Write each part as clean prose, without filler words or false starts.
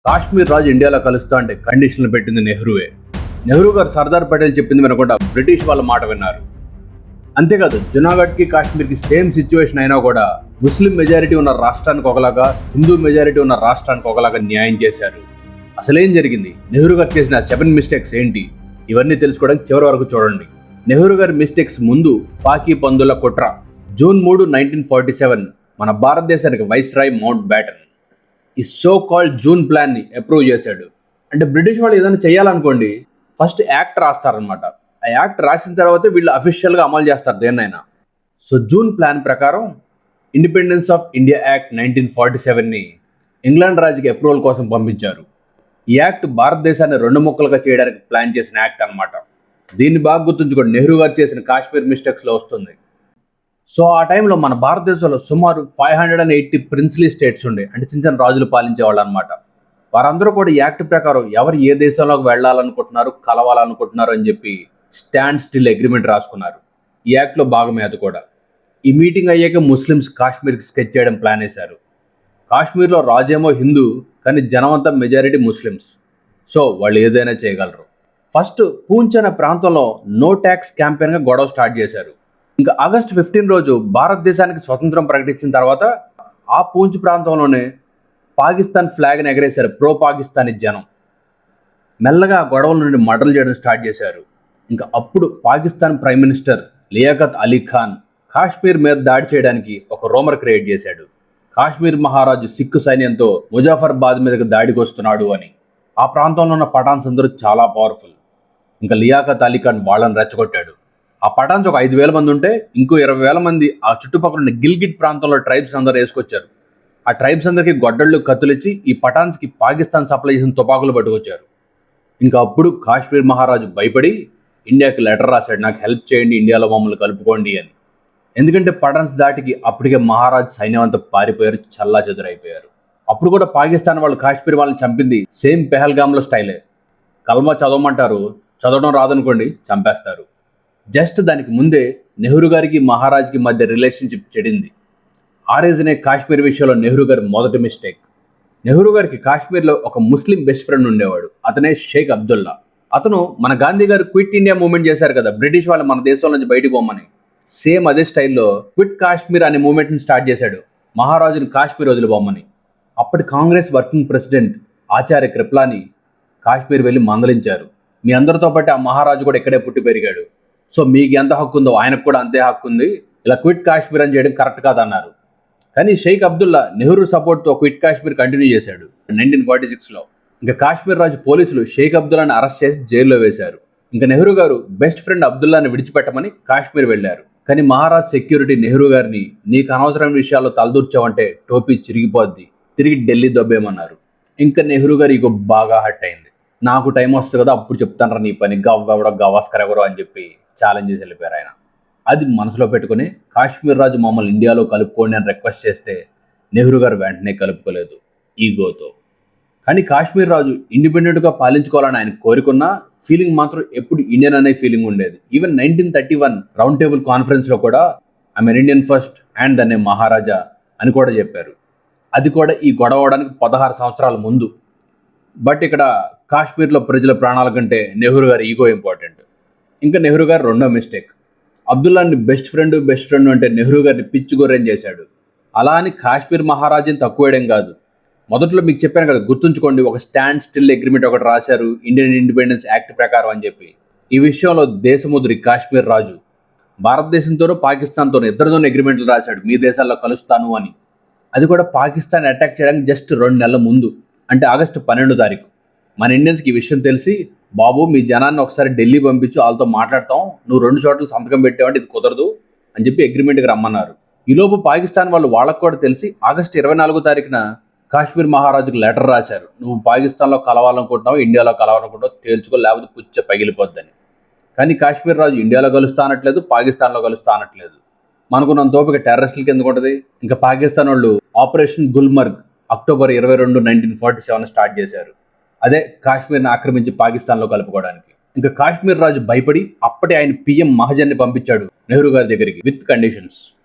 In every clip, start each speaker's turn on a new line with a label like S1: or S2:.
S1: కాశ్మీర్ రాజు ఇండియాలో కలుస్తా అంటే కండిషన్లు పెట్టింది నెహ్రూవే. నెహ్రూ గారు సర్దార్ పటేల్ చెప్పింది వినకుండా బ్రిటిష్ వాళ్ళ మాట విన్నారు. అంతేకాదు జునాగఢ్కి కాశ్మీర్కి సేమ్ సిచ్యువేషన్ అయినా కూడా ముస్లిం మెజారిటీ ఉన్న రాష్ట్రానికి ఒకలాగా, హిందూ మెజారిటీ ఉన్న రాష్ట్రానికి ఒకలాగా న్యాయం చేశారు. అసలేం జరిగింది, నెహ్రూ గారు చేసిన 7 మిస్టేక్స్ ఏంటి, ఇవన్నీ తెలుసుకోవడానికి చివరి వరకు చూడండి. నెహ్రూ గారి మిస్టేక్స్ ముందు పాకీ పందుల కుట్ర. జూన్ 3, 1947 మన భారతదేశానికి వైస్రాయ్ మౌంట్ బ్యాటన్ ఈ సో కాల్డ్ జూన్ ప్లాన్ ని అప్రూవ్ చేశాడు. అంటే బ్రిటిష్ వాళ్ళు ఏదైనా చేయాలనుకోండి ఫస్ట్ యాక్ట్ రాస్తారనమాట. ఆ యాక్ట్ రాసిన తర్వాత వీళ్ళు అఫీషియల్ గా అమలు చేస్తారు దేన్నైనా. సో జూన్ ప్లాన్ ప్రకారం ఇండిపెండెన్స్ ఆఫ్ ఇండియా యాక్ట్ 1947 ని ఇంగ్లాండ్ రాజుకి అప్రూవల్ కోసం పంపించారు. ఈ యాక్ట్ భారతదేశాన్ని 2 ముక్కలుగా చేయడానికి ప్లాన్ చేసిన యాక్ట్ అనమాట. దీన్ని బాగా గుర్తుంచుకోండి, నెహ్రూ గారు చేసిన కాశ్మీర్ మిస్టేక్స్ లో వస్తుంది. సో ఆ టైంలో మన భారతదేశంలో సుమారు 580 ప్రిన్స్లీ స్టేట్స్ ఉండే, అంటే చిన్న చిన్న రాజులు పాలించేవాళ్ళు అనమాట. వారందరూ కూడా ఈ యాక్ట్ ప్రకారం ఎవరు ఏ దేశంలోకి వెళ్ళాలనుకుంటున్నారు, కలవాలనుకుంటున్నారు అని చెప్పి స్టాండ్ స్టిల్ అగ్రిమెంట్ రాసుకున్నారు. ఈ యాక్ట్లో భాగమే అది కూడా. ఈ మీటింగ్ అయ్యాక ముస్లిమ్స్ కాశ్మీర్కి స్కెచ్ చేయడం ప్లాన్ వేశారు. కాశ్మీర్లో రాజేమో హిందూ, కానీ జనమంతా మెజారిటీ ముస్లిమ్స్. సో వాళ్ళు ఏదైనా చేయగలరు. ఫస్ట్ పూంచ్ అనే ప్రాంతంలో నో ట్యాక్స్ క్యాంపెయిన్గా గొడవ స్టార్ట్ చేశారు. ఇంకా ఆగస్టు 15 రోజు భారతదేశానికి స్వతంత్రం ప్రకటించిన తర్వాత ఆ పూంచ్ ప్రాంతంలోనే పాకిస్తాన్ ఫ్లాగ్ని ఎగరేశారు ప్రో పాకిస్తానీ జనం. మెల్లగా గొడవల నుండి మర్డర్లు చేయడం స్టార్ట్ చేశారు. ఇంకా అప్పుడు పాకిస్తాన్ ప్రైమ్ మినిస్టర్ లియాఖత్ అలీ ఖాన్ కాశ్మీర్ మీద దాడి చేయడానికి ఒక రూమర్ క్రియేట్ చేశాడు. కాశ్మీర్ మహారాజు సిక్కు సైన్యంతో ముజాఫర్బాద్ మీదకి దాడికి వస్తున్నాడు అని. ఆ ప్రాంతంలో ఉన్న పఠాన్స్ అందరూ చాలా పవర్ఫుల్. ఇంకా లియాఖత్ అలీ ఖాన్ వాళ్ళని రెచ్చగొట్టాడు. ఆ పఠాన్స్ ఒక 5,000 మంది ఉంటే ఇంకో 20,000 మంది ఆ చుట్టుపక్కల ఉన్న గిల్గిట్ ప్రాంతంలో ట్రైబ్స్ అందరూ వేసుకొచ్చారు. ఆ ట్రైబ్స్ అందరికీ గొడ్డళ్ళు కత్తులిచ్చి ఈ పఠాన్స్కి పాకిస్తాన్ సప్లై చేసిన తుపాకులు పట్టుకొచ్చారు. ఇంకా అప్పుడు కాశ్మీర్ మహారాజు భయపడి ఇండియాకి లెటర్ రాశాడు, నాకు హెల్ప్ చేయండి, ఇండియాలో మమ్మల్ని కలుపుకోండి అని. ఎందుకంటే పఠాన్స్ దాటికి అప్పటికే మహారాజ్ సైన్యం అంతా పారిపోయారు, చల్లా చెదురైపోయారు. అప్పుడు కూడా పాకిస్తాన్ వాళ్ళు కాశ్మీర్ వాళ్ళని చంపింది సేమ్ పెహల్గామ్లో స్టైలే. కల్మా చదవమంటారు, చదవడం రాదనుకోండి చంపేస్తారు. జస్ట్ దానికి ముందే నెహ్రూ గారికి మహారాజ్కి మధ్య రిలేషన్షిప్ చెడింది. ఆ రీజనే కాశ్మీర్ విషయంలో నెహ్రూ గారి మొదటి మిస్టేక్. నెహ్రూ గారికి కాశ్మీర్లో ఒక ముస్లిం బెస్ట్ ఫ్రెండ్ ఉండేవాడు, అతనే షేక్ అబ్దుల్లా. అతను మన గాంధీ గారు క్విట్ ఇండియా మూవ్మెంట్ చేశారు కదా, బ్రిటిష్ వాళ్ళు మన దేశం నుంచి బయటకు పోమని. సేమ్ అదే స్టైల్లో క్విట్ కాశ్మీర్ అనే మూవ్మెంట్ని స్టార్ట్ చేశాడు, మహారాజుని కాశ్మీర్ వదిలిపోమని. అప్పటి కాంగ్రెస్ వర్కింగ్ ప్రెసిడెంట్ ఆచార్య కృప్లాని కాశ్మీర్ వెళ్ళి మందలించారు. మీ అందరితో పాటు ఆ మహారాజు కూడా ఇక్కడే పుట్టి పెరిగాడు, సో మీకు ఎంత హక్కు ఉందో ఆయనకు కూడా అంతే హక్కు ఉంది, ఇలా క్విట్ కాశ్మీర్ అని చేయడం కరెక్ట్ కాదన్నారు. కానీ షేక్ అబ్దుల్లా నెహ్రూ సపోర్ట్తో క్విట్ కాశ్మీర్ కంటిన్యూ చేశాడు 1946లో. ఇంకా కాశ్మీర్ రాజు పోలీసులు షేక్ అబ్దుల్లాని అరెస్ట్ చేసి జైల్లో వేశారు. ఇంకా నెహ్రూ గారు బెస్ట్ ఫ్రెండ్ అబ్దుల్లాని విడిచిపెట్టమని కాశ్మీర్ వెళ్లారు. కానీ మహారాజ్ సెక్యూరిటీ నెహ్రూ గారిని నీకు అనవసరమైన విషయాల్లో తలదూర్చావంటే టోపీ చిరిగిపోద్ది, తిరిగి ఢిల్లీ దొబ్బేమన్నారు. ఇంకా నెహ్రూ గారు ఇగో బాగా హట్ అయింది. నాకు టైం వస్తుంది కదా అప్పుడు చెప్తానరా నీ పని, గవ్వెవడో గవాస్కర్ ఎవరో అని చెప్పి ఛాలెంజ్ చేసి వెళ్ళిపోయారు ఆయన. అది మనసులో పెట్టుకుని కాశ్మీర్ రాజు మమ్మల్ని ఇండియాలో కలుపుకోండి అని రిక్వెస్ట్ చేస్తే నెహ్రూ గారు వెంటనే కలుపుకోలేదు ఈగోతో. కానీ కాశ్మీర్ రాజు ఇండిపెండెంట్గా పాలించుకోవాలని ఆయన కోరుకున్న ఫీలింగ్ మాత్రం ఎప్పుడు ఇండియన్ అనే ఫీలింగ్ ఉండేది. ఈవెన్ 1931 రౌండ్ టేబుల్ కాన్ఫరెన్స్లో కూడా ఐఎమ్ ఇండియన్ ఫస్ట్ అండ్ దనే మహారాజా అని కూడా చెప్పారు. అది కూడా ఈ గొడవ అవడానికి 16 సంవత్సరాల ముందు. బట్ ఇక్కడ కాశ్మీర్లో ప్రజల ప్రాణాల కంటే నెహ్రూ గారి ఈగో ఇంపార్టెంట్. ఇంకా నెహ్రూ గారు రెండో మిస్టేక్, అబ్దుల్లాని బెస్ట్ ఫ్రెండ్ అంటే నెహ్రూ గారిని పిచ్చి గొర్రెం చేశాడు. అలా అని కాశ్మీర్ మహారాజుని తక్కువేయడం కాదు. మొదట్లో మీకు చెప్పాను కదా, గుర్తుంచుకోండి, ఒక స్టాండ్ స్టిల్ అగ్రిమెంట్ ఒకటి రాశారు ఇండియన్ ఇండిపెండెన్స్ యాక్ట్ ప్రకారం అని చెప్పి. ఈ విషయంలో దేశముద్రి కాశ్మీర్ రాజు భారతదేశంతోనూ పాకిస్తాన్తోనూ ఇద్దరితోనూ అగ్రిమెంట్లు రాశాడు, మీ దేశాల్లో కలుస్తాను అని. అది కూడా పాకిస్తాన్ అటాక్ చేయడానికి జస్ట్ 2 నెలల ముందు, అంటే ఆగస్టు 12 తారీఖు. మన ఇండియన్స్కి ఈ విషయం తెలిసి, బాబు మీ జనాన్ని ఒకసారి ఢిల్లీ పంపించు, వాళ్ళతో మాట్లాడతాం, నువ్వు 2 చోట్ల సంతకం పెట్టావంటే ఇది కుదరదు అని చెప్పి అగ్రిమెంట్కి రమ్మన్నారు. ఈలోపు పాకిస్తాన్ వాళ్ళు వాళ్ళకు కూడా తెలిసి ఆగస్టు 24 తారీఖున కాశ్మీర్ మహారాజుకు లెటర్ రాశారు, నువ్వు పాకిస్తాన్లో కలవాలనుకుంటున్నావు, ఇండియాలో కలవాలనుకుంటావు, తేల్చుకో లేకపోతే పుచ్చ పగిలిపోద్దని. కానీ కాశ్మీర్ రాజు ఇండియాలో కలుస్తా అనట్లేదు, పాకిస్తాన్లో కలుస్తా అనట్లేదు. మనకున్నంత ఓపిక టెర్రరిస్టులకి ఎందుకు ఉంటుంది. ఇంకా పాకిస్తాన్ వాళ్ళు ఆపరేషన్ గుల్మర్గ్ అక్టోబర్ 22, 1947 స్టార్ట్ చేశారు. అదే కాశ్మీర్ని ఆక్రమించి పాకిస్తాన్లో కలుపుకోవడానికి. ఇంకా కాశ్మీర్ రాజు భయపడి అప్పటి ఆయన పిఎం మహజన్ని పంపించాడు నెహ్రూ గారి దగ్గరికి విత్ కండిషన్స్.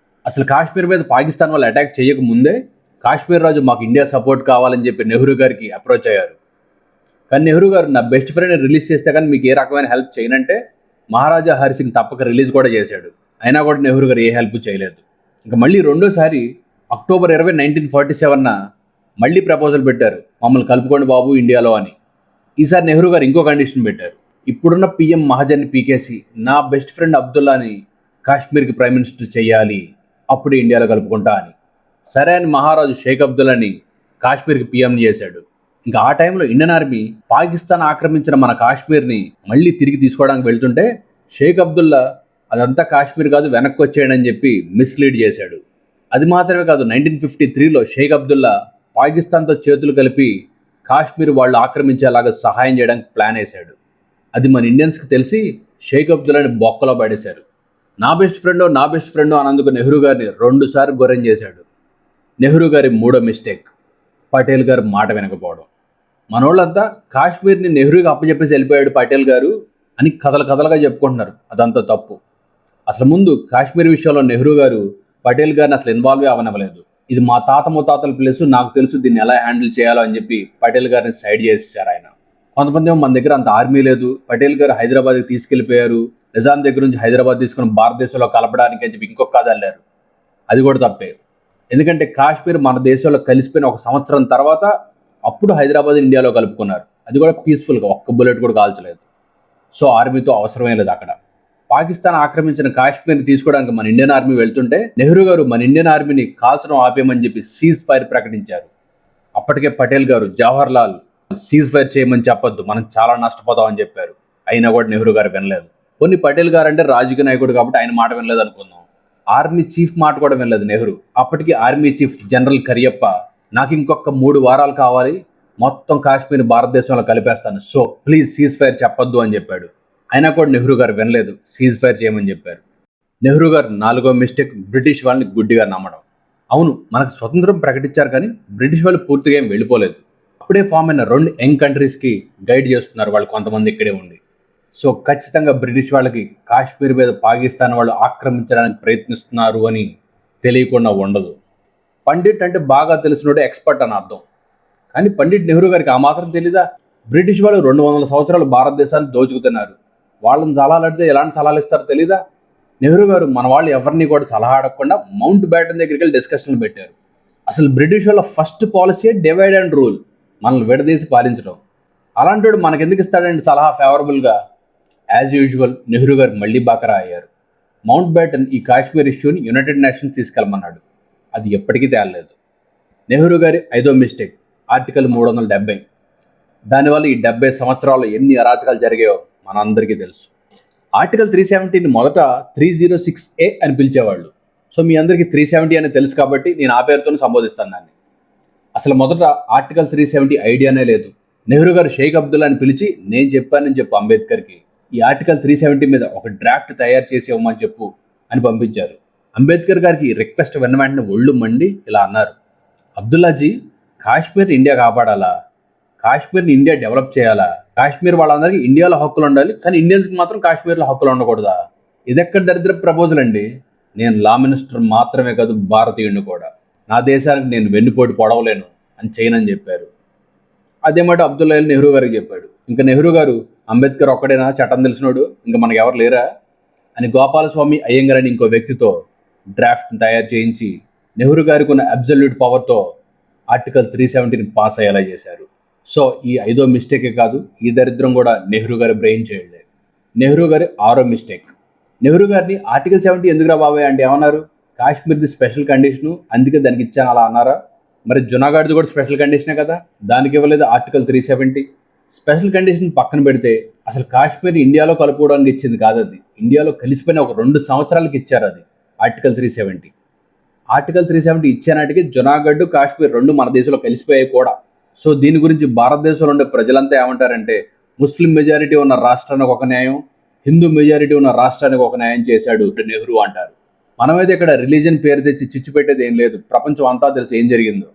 S1: అసలు కాశ్మీర్ మీద పాకిస్తాన్ వాళ్ళు అటాక్ చేయక ముందే కాశ్మీర్ రాజు మాకు ఇండియా సపోర్ట్ కావాలని చెప్పి నెహ్రూ గారికి అప్రోచ్ అయ్యారు. కానీ నెహ్రూ గారు నా బెస్ట్ ఫ్రెండ్ని రిలీజ్ చేస్తే కానీ మీకు ఏ రకమైన హెల్ప్ చేయనంటే మహారాజా హరి సింగ్ తప్పక రిలీజ్ కూడా చేశాడు. అయినా కూడా నెహ్రూ గారు ఏ హెల్ప్ చేయలేదు. ఇంకా మళ్ళీ రెండోసారి అక్టోబర్ 20, 1947 మళ్ళీ ప్రపోజల్ పెట్టారు, మమ్మల్ని కలుపుకోండి బాబు ఇండియాలో అని. ఈసారి నెహ్రూ గారు ఇంకో కండిషన్ పెట్టారు. ఇప్పుడున్న పిఎం మహాజన్ని పీకేసి నా బెస్ట్ ఫ్రెండ్ అబ్దుల్లాని కాశ్మీర్కి ప్రైమ్ మినిస్టర్ చేయాలి, అప్పుడు ఇండియాలో కలుపుకుంటా అని. సరే అని మహారాజు షేక్ అబ్దుల్లాని కాశ్మీర్కి పిఎంని చేశాడు. ఇంకా ఆ టైంలో ఇండియన్ ఆర్మీ పాకిస్తాన్ ఆక్రమించిన మన కాశ్మీర్ని మళ్ళీ తిరిగి తీసుకోవడానికి వెళ్తుంటే షేక్ అబ్దుల్లా అదంతా కాశ్మీర్ కాదు, వెనక్కి వచ్చేయండి అని చెప్పి మిస్లీడ్ చేశాడు. అది మాత్రమే కాదు, 1953లో షేక్ అబ్దుల్లా పాకిస్తాన్తో చేతులు కలిపి కాశ్మీర్ వాళ్ళు ఆక్రమించేలాగా సహాయం చేయడానికి ప్లాన్ వేశాడు. అది మన ఇండియన్స్కి తెలిసి షేక్ అబ్దుల్లాని బొక్కలో పడేశారు. నా బెస్ట్ ఫ్రెండ్ అన్నందుకు నెహ్రూ గారిని 2 సార్లు గొర్రెం చేశాడు. నెహ్రూ గారి మూడో మిస్టేక్, పటేల్ గారు మాట వినకపోవడం. మనోళ్ళంతా కాశ్మీర్ని నెహ్రూకి అప్పచెప్పేసి వెళ్ళిపోయాడు పటేల్ గారు అని కథలుగా చెప్పుకుంటున్నారు. అదంతా తప్పు. అసలు ముందు కాశ్మీర్ విషయంలో నెహ్రూ గారు పటేల్ గారిని అసలు ఇన్వాల్వ్ అవ్వనివ్వలేదు. ఇది మా తాత ముత్తాతల ప్లేసు, నాకు తెలుసు దీన్ని ఎలా హ్యాండిల్ చేయాలో అని చెప్పి పటేల్ గారిని సైడ్ చేసేసారు ఆయన. కొంతమంది మన దగ్గర అంత ఆర్మీ లేదు, పటేల్ గారు హైదరాబాద్కి తీసుకెళ్లిపోయారు, నిజాం దగ్గర నుంచి హైదరాబాద్ తీసుకుని భారతదేశంలో కలపడానికి అని చెప్పి ఇంకొక కథ అల్లారు. అది కూడా తప్పే. ఎందుకంటే కాశ్మీర్ మన దేశంలో కలిసిపోయిన 1 సంవత్సరం తర్వాత అప్పుడు హైదరాబాద్ ఇండియాలో కలుపుకున్నారు. అది కూడా పీస్ఫుల్గా, ఒక్క బుల్లెట్ కూడా కాల్చలేదు. సో ఆర్మీతో అవసరమే లేదు అక్కడ. పాకిస్తాన్ ఆక్రమించిన కాశ్మీర్ని తీసుకోవడానికి మన ఇండియన్ ఆర్మీ వెళ్తుంటే నెహ్రూ గారు మన ఇండియన్ ఆర్మీని కాల్చడం ఆపేయమని చెప్పి సీజ్ ఫైర్ ప్రకటించారు. అప్పటికే పటేల్ గారు జవహర్ లాల్ సీజ్ ఫైర్ చేయమని చెప్పొద్దు, మనం చాలా నష్టపోతాం అని చెప్పారు. అయినా కూడా నెహ్రూ గారు వినలేదు. కొన్ని పటేల్ గారు అంటే రాజకీయ నాయకుడు కాబట్టి ఆయన మాట వినలేదు అనుకుందాం. ఆర్మీ చీఫ్ మాట కూడా వినలేదు నెహ్రూ. అప్పటికి ఆర్మీ చీఫ్ జనరల్ కరియప్ప నాకు ఇంకొక 3 వారాలు కావాలి, మొత్తం కాశ్మీర్ భారతదేశంలో కలిపేస్తాను, సో ప్లీజ్ సీజ్ ఫైర్ చెప్పొద్దు అని చెప్పాడు. అయినా కూడా నెహ్రూ గారు వినలేదు, సీజ్ ఫైర్ చేయమని చెప్పారు. నెహ్రూ గారు 4వ మిస్టేక్, బ్రిటిష్ వాళ్ళని గుడ్డిగా నమ్మడం. అవును, మనకు స్వతంత్రం ప్రకటించారు కానీ బ్రిటిష్ వాళ్ళు పూర్తిగా ఏం వెళ్ళిపోలేదు. అప్పుడే ఫామ్ అయిన 2 యంగ్ కంట్రీస్కి గైడ్ చేస్తున్నారు వాళ్ళు కొంతమంది ఇక్కడే ఉండి. సో ఖచ్చితంగా బ్రిటిష్ వాళ్ళకి కాశ్మీర్ మీద పాకిస్తాన్ వాళ్ళు ఆక్రమించడానికి ప్రయత్నిస్తున్నారు అని తెలియకుండా ఉండదు. పండిట్ అంటే బాగా తెలిసినోడు ఎక్స్పర్ట్ అని అర్థం. కానీ పండిట్ నెహ్రూ గారికి ఆ మాత్రం తెలీదా? బ్రిటిష్ వాళ్ళు 200 సంవత్సరాలు భారతదేశాన్ని దోచుకుతున్నారు, వాళ్ళని సలహాలు అడిగితే ఎలాంటి సలహాలు ఇస్తారో తెలీదా? నెహ్రూ గారు మన వాళ్ళు ఎవరిని కూడా సలహా అడగకుండా మౌంట్ బ్యాటన్ దగ్గరికి వెళ్ళి డిస్కషన్లు పెట్టారు. అసలు బ్రిటిష్ వాళ్ళ first policy divide and rule, మనల్ని విడదీసి పాలించడం. అలాంటి మనకెందుకు ఇస్తాడండి సలహా ఫేవరబుల్గా? యాజ్ యూజువల్ నెహ్రూ గారు మళ్ళీ బాకరా అయ్యారు. మౌంట్ బ్యాటన్ ఈ కాశ్మీర్ ఇష్యూని యునైటెడ్ నేషన్స్ తీసుకెళ్ళమన్నాడు, అది ఎప్పటికీ తేలలేదు. నెహ్రూ గారి 5వ మిస్టేక్, ఆర్టికల్ 370. దానివల్ల ఈ 70 సంవత్సరాల్లో ఎన్ని అరాచకాలు జరిగాయో మనందరికీ తెలుసు. ఆర్టికల్ 370ని మొదట 306A అని పిలిచేవాళ్ళు. సో మీ అందరికీ 370 అని తెలుసు కాబట్టి నేను ఆ పేరుతోనే సంబోధిస్తాను దాన్ని. అసలు మొదట ఆర్టికల్ 370 ఐడియానే లేదు. నెహ్రూ గారు షేక్ అబ్దుల్లాని పిలిచి నేను చెప్పానని చెప్పు అంబేద్కర్కి, ఈ ఆర్టికల్ 370 మీద ఒక డ్రాఫ్ట్ తయారు చేసి ఇవ్వమని చెప్పు అని పంపించారు. అంబేద్కర్ గారికి రిక్వెస్ట్ విన్న వెంటనే ఒళ్ళు మండి ఇలా అన్నారు, అబ్దుల్లాజీ, కాశ్మీర్ ఇండియా కాపాడాలా, కాశ్మీర్ని ఇండియా డెవలప్ చేయాలా, కాశ్మీర్ వాళ్ళందరికీ ఇండియాలో హక్కులు ఉండాలి కానీ ఇండియన్స్కి మాత్రం కాశ్మీర్లో హక్కులు ఉండకూడదా? ఇదెక్కడ దరిద్ర ప్రపోజల్ అండి? నేను లా మినిస్టర్ మాత్రమే కాదు, భారతీయుడిని కూడా, నా దేశానికి నేను వెన్నుపోటు పొడవలేను అని చేయనని చెప్పారు. అదే మాట అబ్దుల్లా నెహ్రూ గారికి చెప్పాడు. ఇంకా నెహ్రూ గారు, అంబేద్కర్ ఒక్కడేనా చట్టం తెలిసినోడు, ఇంకా మనకు ఎవరు లేరా అని గోపాలస్వామి అయ్యంగార్ అని ఇంకో వ్యక్తితో డ్రాఫ్ట్ తయారు చేయించి నెహ్రూ గారికి ఉన్న అబ్సల్యూట్ పవర్తో ఆర్టికల్ 370ని పాస్ అయ్యేలా చేశారు. సో ఈ 5వ మిస్టేకే కాదు, ఈ దరిద్రం కూడా నెహ్రూ గారి బ్రెయిన్ చేయలేదు. నెహ్రూ గారి 6వ మిస్టేక్, నెహ్రూ గారిని ఆర్టికల్ 70 ఎందుకురా బాబాయ్ అంటే ఏమన్నారు? కాశ్మీర్ది స్పెషల్ కండిషను, అందుకే దానికి ఇచ్చాను అలా అన్నారా? మరి జునాగఢ్ది కూడా స్పెషల్ కండిషనే కదా, దానికి ఇవ్వలేదు ఆర్టికల్ 370. స్పెషల్ కండిషన్ పక్కన పెడితే అసలు కాశ్మీర్ ఇండియాలో కలుపుకోవడానికి ఇచ్చింది కాదు, అది ఇండియాలో కలిసిపోయిన ఒక 2 సంవత్సరాలకి ఇచ్చారు అది ఆర్టికల్ 370. ఆర్టికల్ 370 ఇచ్చేనాటికి జునాగఢ్, కాశ్మీర్ 2 మన దేశంలో కలిసిపోయాయి కూడా. సో దీని గురించి భారతదేశంలో ఉండే ప్రజలంతా ఏమంటారంటే, ముస్లిం మెజారిటీ ఉన్న రాష్ట్రానికి ఒక న్యాయం, హిందూ మెజారిటీ ఉన్న రాష్ట్రానికి ఒక న్యాయం చేశాడు నెహ్రూ అంటారు. మనమైతే ఇక్కడ రిలీజన్ పేరు తెచ్చి చిచ్చు పెట్టేది ఏం లేదు, ప్రపంచం అంతా తెలుసు ఏం జరిగిందో.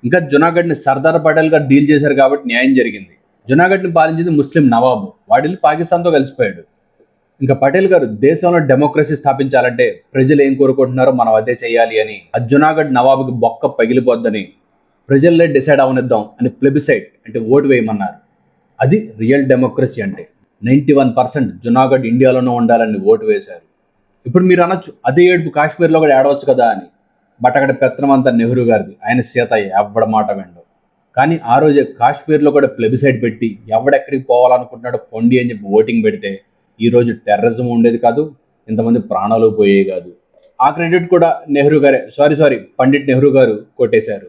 S1: ఇంకా జునాగఢ్ని సర్దార్ పటేల్ గారు డీల్ చేశారు కాబట్టి న్యాయం జరిగింది. జునాగఢ్ని పాలించింది ముస్లిం నవాబు, వాడిల్లి పాకిస్తాన్తో కలిసిపోయాడు. ఇంకా పటేల్ గారు దేశంలో డెమోక్రసీ స్థాపించాలంటే ప్రజలు ఏం కోరుకుంటున్నారో మనం అదే చేయాలి అని, ఆ జునాగఢ్ నవాబుకి బొక్క పగిలిపోద్దని, ప్రజల్లే డిసైడ్ అవనిద్దాం అని ప్లెబిసైట్ అంటే ఓటు వేయమన్నారు. అది రియల్ డెమోక్రసీ అంటే. 91% జునాగఢ్ ఇండియాలోనే ఉండాలని ఓటు వేశారు. ఇప్పుడు మీరు అనొచ్చు అదే ఏడుపు కాశ్మీర్లో కూడా ఏడవచ్చు కదా అని. బట్ అక్కడ పెత్తనం అంతా నెహ్రూ గారిది, ఆయన సీతయ్య ఎవడ మాట వెండు. కానీ ఆ రోజే కాశ్మీర్లో కూడా ప్లెబిసైట్ పెట్టి ఎవడెక్కడికి పోవాలనుకుంటున్నాడో పొండి అని చెప్పి ఓటింగ్ పెడితే ఈరోజు టెర్రరిజం ఉండేది కాదు, ఇంతమంది ప్రాణాలు పోయేవి కాదు. ఆ క్రెడిట్ కూడా నెహ్రూ గారే, సారీ పండిట్ నెహ్రూ గారు కొట్టేశారు.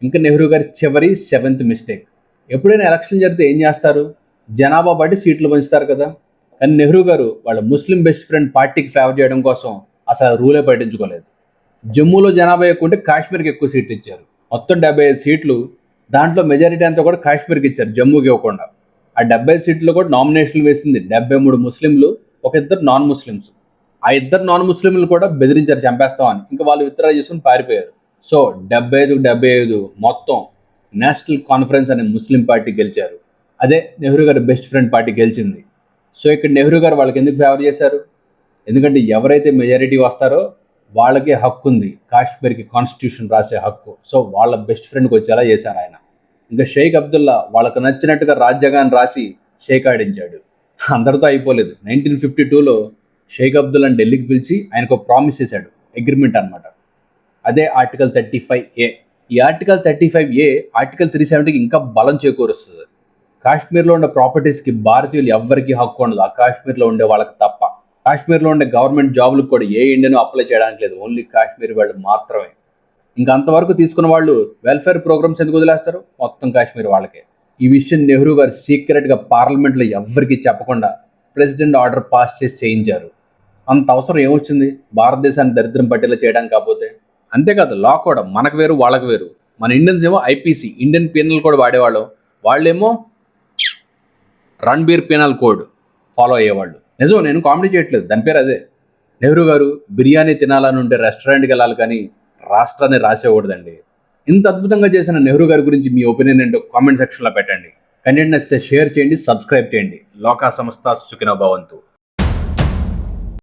S1: ఇంకా నెహ్రూ గారి చివరి 7th మిస్టేక్. ఎప్పుడైనా ఎలక్షన్ జరిగితే ఏం చేస్తారు? జనాభా బట్టి సీట్లు పంచుతారు కదా. కానీ నెహ్రూ గారు వాళ్ళ ముస్లిం బెస్ట్ ఫ్రెండ్ పార్టీకి ఫేవర్ చేయడం కోసం అసలు రూలే పట్టించుకోలేదు. జమ్మూలో జనాభా ఎక్కువ ఉంటే కాశ్మీర్కి ఎక్కువ సీట్లు ఇచ్చారు. మొత్తం 75 సీట్లు, దాంట్లో మెజారిటీ అంతా కూడా కాశ్మీర్కి ఇచ్చారు, జమ్మూకి ఇవ్వకుండా. ఆ 75 సీట్లు కూడా నామినేషన్లు వేసింది 73 ముస్లింలు, ఒక ఇద్దరు నాన్ ముస్లిమ్స్. ఆ ఇద్దరు నాన్ ముస్లింలు కూడా బెదిరించారు చంపేస్తామని. ఇంకా వాళ్ళు విత్డ్రా చేసుకుని పారిపోయారు. సో 75 మొత్తం నేషనల్ కాన్ఫరెన్స్ అనే ముస్లిం పార్టీ గెలిచారు. అదే నెహ్రూ గారి బెస్ట్ ఫ్రెండ్ పార్టీ గెలిచింది. సో ఇక్కడ నెహ్రూ గారు వాళ్ళకి ఎందుకు ఫేవర్ చేశారు? ఎందుకంటే ఎవరైతే మెజారిటీ వస్తారో వాళ్ళకే హక్కు ఉంది కాశ్మీర్కి కాన్స్టిట్యూషన్ రాసే హక్కు. సో వాళ్ళ బెస్ట్ ఫ్రెండ్కి వచ్చేలా చేశారు ఆయన. ఇంకా షేక్ అబ్దుల్లా వాళ్ళకు నచ్చినట్టుగా రాజ్యాంగాన్ని రాసి షేక్ ఆడించాడు. అందరితో అయిపోలేదు. 1952లో షేక్ అబ్దుల్లాని ఢిల్లీకి పిలిచి ఆయనకు ప్రామిస్ చేశాడు, అగ్రిమెంట్ అనమాట. అదే ఆర్టికల్ 35A. ఈ ఆర్టికల్ 35A ఆర్టికల్ 370కి ఇంకా బలం చేకూరుస్తుంది. కాశ్మీర్లో ఉండే ప్రాపర్టీస్కి భారతీయులు ఎవ్వరికీ హక్కు ఉండదు, ఆ కాశ్మీర్లో ఉండే వాళ్ళకి తప్ప. కాశ్మీర్లో ఉండే గవర్నమెంట్ జాబులకు కూడా ఏ ఇండియన్ అప్లై చేయడానికి లేదు, ఓన్లీ కాశ్మీర్ వాళ్ళు మాత్రమే. ఇంకా అంతవరకు తీసుకున్న వాళ్ళు వెల్ఫేర్ ప్రోగ్రామ్స్ ఎందుకు వదిలేస్తారు? మొత్తం కాశ్మీర్ వాళ్ళకే. ఈ విషయం నెహ్రూ గారు సీక్రెట్గా పార్లమెంట్లో ఎవ్వరికీ చెప్పకుండా ప్రెసిడెంట్ ఆర్డర్ పాస్ చేసి చేయించారు. అంత అవసరం ఏమొచ్చింది భారతదేశాన్ని దరిద్రం పట్టేలా చేయడానికి? కాకపోతే అంతేకాదు, లా కూడా మనకు వేరు వాళ్ళకు వేరు. మన ఇండియన్స్ ఏమో ఐపీసీ ఇండియన్ పీనల్ కోడ్ వాడేవాళ్ళు, వాళ్ళేమో రణ్బీర్ పీనల్ కోడ్ ఫాలో అయ్యేవాళ్ళు. నిజం, నేను కామెడీ చేయట్లేదు, దాని పేరు అదే. నెహ్రూ గారు బిర్యానీ తినాలని ఉంటే రెస్టారెంట్కి వెళ్ళాలి కానీ రాష్ట్రాన్ని రాసేకూడదండి. ఇంత అద్భుతంగా చేసిన నెహ్రూ గారి గురించి మీ ఒపీనియన్ ఏంటో కామెంట్ సెక్షన్లో పెట్టండి. కంటెంట్ నచ్చితే షేర్ చేయండి, సబ్స్క్రైబ్ చేయండి. లోకా సంస్థ సుఖినో భవంతు.